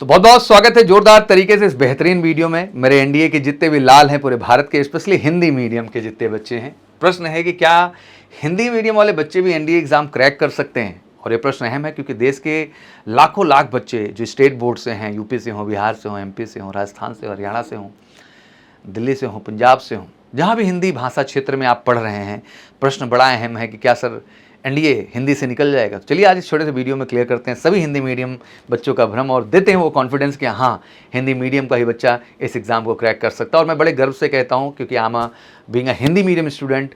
तो बहुत बहुत स्वागत है जोरदार तरीके से इस बेहतरीन वीडियो में। मेरे एनडीए के जितने भी लाल हैं पूरे भारत के, स्पेशली हिंदी मीडियम के जितने बच्चे हैं, प्रश्न है कि क्या हिंदी मीडियम वाले बच्चे भी एनडीए एग्जाम क्रैक कर सकते हैं। और ये प्रश्न अहम है क्योंकि देश के लाखों लाख बच्चे जो स्टेट बोर्ड से हैं, यूपी से हों, बिहार से हों, एमपी से हों, राजस्थान से, हरियाणा से हों, दिल्ली से हों, पंजाब से हों, जहाँ भी हिंदी भाषा क्षेत्र में आप पढ़ रहे हैं, प्रश्न बड़ा अहम है कि क्या सर एनडीए हिंदी से निकल जाएगा। तो चलिए आज इस छोटे से वीडियो में क्लियर करते हैं सभी हिंदी मीडियम बच्चों का भ्रम और देते हैं वो कॉन्फिडेंस कि हाँ, हिंदी मीडियम का ही बच्चा इस एग्ज़ाम को क्रैक कर सकता है। और मैं बड़े गर्व से कहता हूँ क्योंकि I am being a Hindi medium student,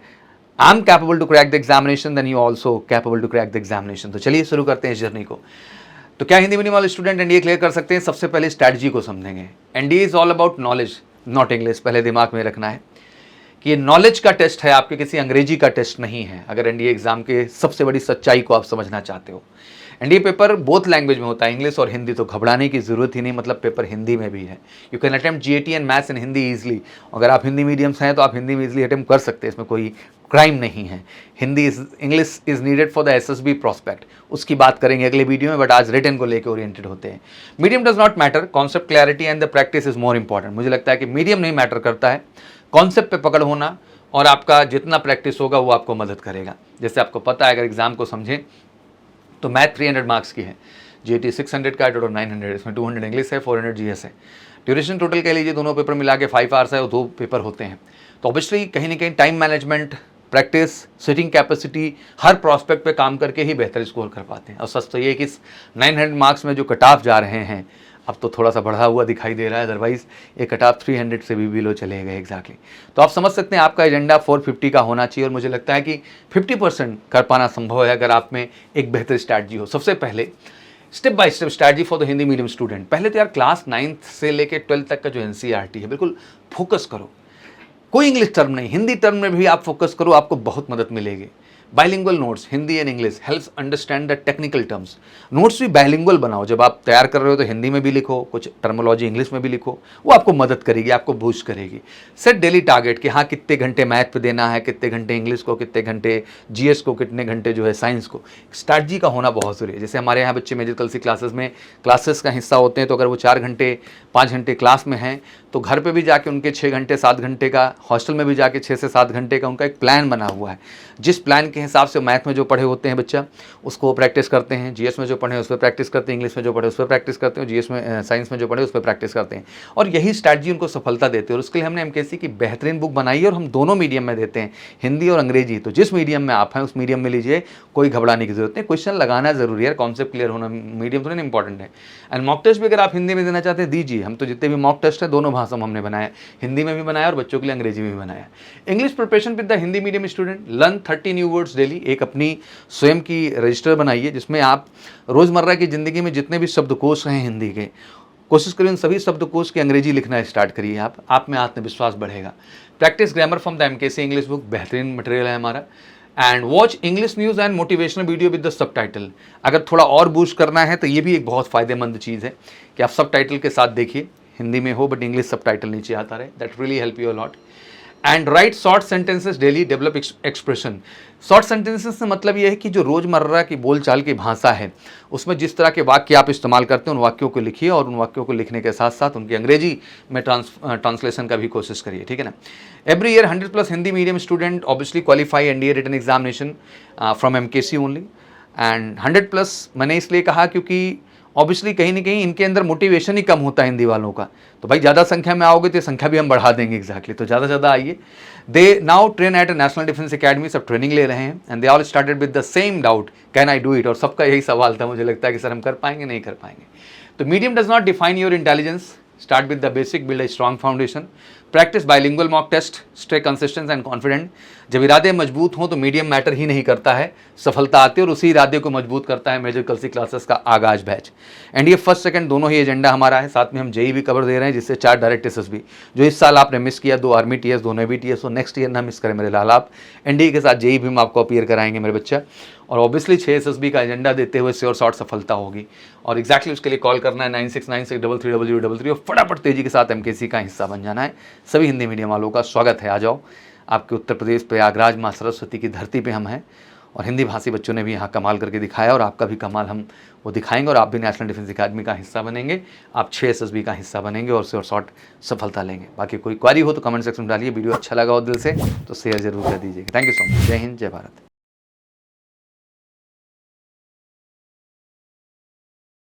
I am capable to crack the examination, then you also capable to crack the examination. तो चलिए शुरू करते हैं इस जर्नी को। तो क्या हिंदी मीडियम वाले स्टूडेंट एनडीए क्लियर कर सकते हैं? सबसे पहले स्ट्रैटेजी को समझेंगे। NDA is all about knowledge not English, पहले दिमाग में रखना है कि ये नॉलेज का टेस्ट है, आपके किसी अंग्रेजी का टेस्ट नहीं है। अगर एनडीए एग्जाम के सबसे बड़ी सच्चाई को आप समझना चाहते हो, एनडीए पेपर बोथ लैंग्वेज में होता है, इंग्लिश और हिंदी। तो घबराने की जरूरत ही नहीं, मतलब पेपर हिंदी में भी है। You can attempt GAT and maths in Hindi easily. अगर आप हिंदी मीडियम से हैं तो आप हिंदी में ईजिली अटेम्प्ट कर सकते हैं, इसमें कोई क्राइम नहीं है। Hindi English is needed for the SSB prospect, उसकी बात करेंगे अगले वीडियो में, बट आज रिटन को लेकर ओरिएंटेड होते हैं। Medium does not matter, concept clarity and the practice is more important. मुझे लगता है कि मीडियम नहीं मैटर करता है, कॉन्सेप्ट पे पकड़ होना और आपका जितना प्रैक्टिस होगा वो आपको मदद करेगा। जैसे आपको पता है, अगर एग्जाम को समझें तो मैथ 300 मार्क्स की है, जीएटी 600 का है, टोटल 900, इसमें 200 इंग्लिश है, 400 जीएस है। ड्यूरेशन टोटल कह लीजिए दोनों पेपर मिला के 5 आवर्स है और 2 पेपर होते हैं। तो ऑब्वियसली कहीं ना कहीं time management, practice, sitting capacity, हर प्रॉस्पेक्ट पे काम करके ही बेहतर स्कोर कर पाते हैं। और सच तो ये कि इस 900 मार्क्स में जो कट ऑफ जा रहे हैं, अब तो थोड़ा सा बढ़ा हुआ दिखाई दे रहा है, अदरवाइज ये कट ऑफ 300 से भी बिलो चले गए एग्जैक्टली। तो आप समझ सकते हैं आपका एजेंडा 450 का होना चाहिए। और मुझे लगता है कि 50% कर पाना संभव है अगर आप में एक बेहतर स्ट्रैटेजी हो। सबसे पहले step by step strategy for the Hindi medium student. पहले तो यार क्लास 9th से लेकर 12th तक का जो एनसीईआरटी है, बिल्कुल फोकस करो। कोई इंग्लिश टर्म नहीं, हिंदी टर्म में भी आप फोकस करो, आपको बहुत मदद मिलेगी। Bilingual notes Hindi and English helps understand the technical terms. Notes भी बाइलिंगुअल बनाओ, जब आप तैयार कर रहे हो तो हिंदी में भी लिखो, कुछ टर्मोलॉजी इंग्लिश में भी लिखो, वो आपको मदद करेगी, आपको बूस्ट करेगी। सेट डेली टारगेट कि हाँ कितने घंटे मैथ पे देना है, कितने घंटे इंग्लिश को, कितने घंटे जीएस को, कितने घंटे जो है साइंस को। स्ट्रैटेजी का होना बहुत जरूरी है। जैसे हमारे यहाँ बच्चे मेडिकल सी क्लासेस में क्लासेस का हिस्सा होते हैं, तो अगर वो 4 घंटे 5 घंटे क्लास में हैं तो घर पे भी जाके उनके 6 घंटे 7 घंटे का, हॉस्टल में भी जाके 6 से 7 घंटे का उनका एक प्लान बना हुआ है। जिस प्लान के हिसाब से मैथ में जो पढ़े होते हैं बच्चा उसको प्रैक्टिस करते हैं, जीएस में जो पढ़े उस पर प्रैक्टिस करते हैं, इंग्लिश में जो पढ़े उस पर प्रैक्टिस करते हैं, जीएस में साइंस में जो पढ़े उस पर प्रैक्टिस करते हैं। और यही स्ट्रैटेजी उनको सफलता देते हैं। और उसके लिए हमने एमकेसी की बेहतरीन बुक बनाई है और हम दोनों मीडियम में देते हैं, हिंदी और अंग्रेजी। तो जिस मीडियम में आप हैं उस मीडियम में लीजिए, कोई घबराने की जरूरत नहीं। क्वेश्चन लगाना जरूरी है, कॉन्सेप्ट क्लियर होना मीडियम थोड़ा इंपॉर्टेंट है। एंड मॉक टेस्ट भी अगर आप हिंदी में देना चाहते हैं दीजिए। हम तो जितने भी मॉक टेस्ट है दोनों भाषा में हमने बनाया, हिंदी में भी बनाया और बच्चों के लिए अंग्रेजी में भी बनाया। English preparation with the Hindi medium student, learn 30 new words daily. एक अपनी स्वयं की रजिस्टर बनाइए जिसमें आप रोजमर्रा की जिंदगी में जितने भी शब्दकोश हैं हिंदी के, कोशिश करिए उन सभी शब्दकोश की अंग्रेजी लिखना स्टार्ट करिए। आप में आत्मविश्वास बढ़ेगा। Practice grammar from the MKC English book, बेहतरीन मटेरियल है हमारा। And watch English news and motivational video with the subtitle. अगर थोड़ा और बूस्ट करना है तो ये भी एक बहुत फायदेमंद चीज़ है कि आप सबटाइटल के साथ देखिए, हिंदी में हो बट इंग्लिश सबटाइटल नीचे आता रहे, that really help you a lot. And right short sentences daily, develop expression. Short sentences से मतलब ये है कि जो रोज़मर्रा की बोलचाल की भाषा है उसमें जिस तरह के वाक्य आप इस्तेमाल करते हैं उन वाक्यों को लिखिए और उन वाक्यों को लिखने के साथ साथ उनकी अंग्रेजी में ट्रांसलेशन का भी कोशिश करिए, ठीक है ना। Every year 100+ Hindi medium student obviously qualify NDA written examination from MKC only. And 100+ मैंने इसलिए कहा क्योंकि ऑब्वियसली कहीं ना कहीं इनके अंदर मोटिवेशन ही कम होता है हिंदी वालों का। तो भाई ज़्यादा संख्या में आओगे तो संख्या भी हम बढ़ा देंगे एग्जैक्टली। तो ज़्यादा से ज़्यादा आइए। They now train at national defence academy, सब ट्रेनिंग ले रहे हैं। And they all started with the same doubt, can I do it. और सबका यही सवाल था, मुझे लगता है कि सर हम कर पाएंगे नहीं कर पाएंगे। तो medium does not define your intelligence, start with the basic, build a strong foundation. Practice bilingual mock test, stay consistent and confident. जब इरादे मजबूत हों तो मीडियम मैटर ही नहीं करता है, सफलता आती है और उसी इरादे को मजबूत करता है मेजर कल सी क्लासेस का आगाज बैच। एनडीए फर्स्ट सेकंड दोनों ही एजेंडा हमारा है, साथ में हम जेई भी कवर दे रहे हैं, जिससे 4 डायरेक्ट एसएस भी। जो इस साल आपने मिस किया, 2 आर्मी टीएस, 2 नेवी टीएस, तो नेक्स्ट ईयर ना मिस करें मेरे लाल। आप एनडीए के साथ जेई भी हम आपको अपीयर कराएंगे मेरे बच्चा। और ऑब्वियसली 6 एसएसबी का एजेंडा देते हुए श्योर शॉर्ट सफलता होगी। और एग्जैक्टली उसके लिए कॉल करना है 9696330033 और फटाफट तेजी के साथ एमकेसी का हिस्सा बन जाना है। सभी हिंदी मीडियम वालों का स्वागत है, आ जाओ। आपके उत्तर प्रदेश प्रयागराज माँ सरस्वती की धरती पे हम हैं और हिंदी भाषी बच्चों ने भी यहाँ कमाल करके दिखाया और आपका भी कमाल हम वो दिखाएंगे और आप भी नेशनल डिफेंस अकेडमी का हिस्सा बनेंगे, आप 6 SSB का हिस्सा बनेंगे और शॉर्ट सफलता लेंगे। बाकी कोई क्वारी हो तो कमेंट सेक्शन में डालिए। वीडियो अच्छा लगा हो दिल से तो शेयर जरूर कर दीजिएगा। Thank you so much. जय हिंद, जय भारत।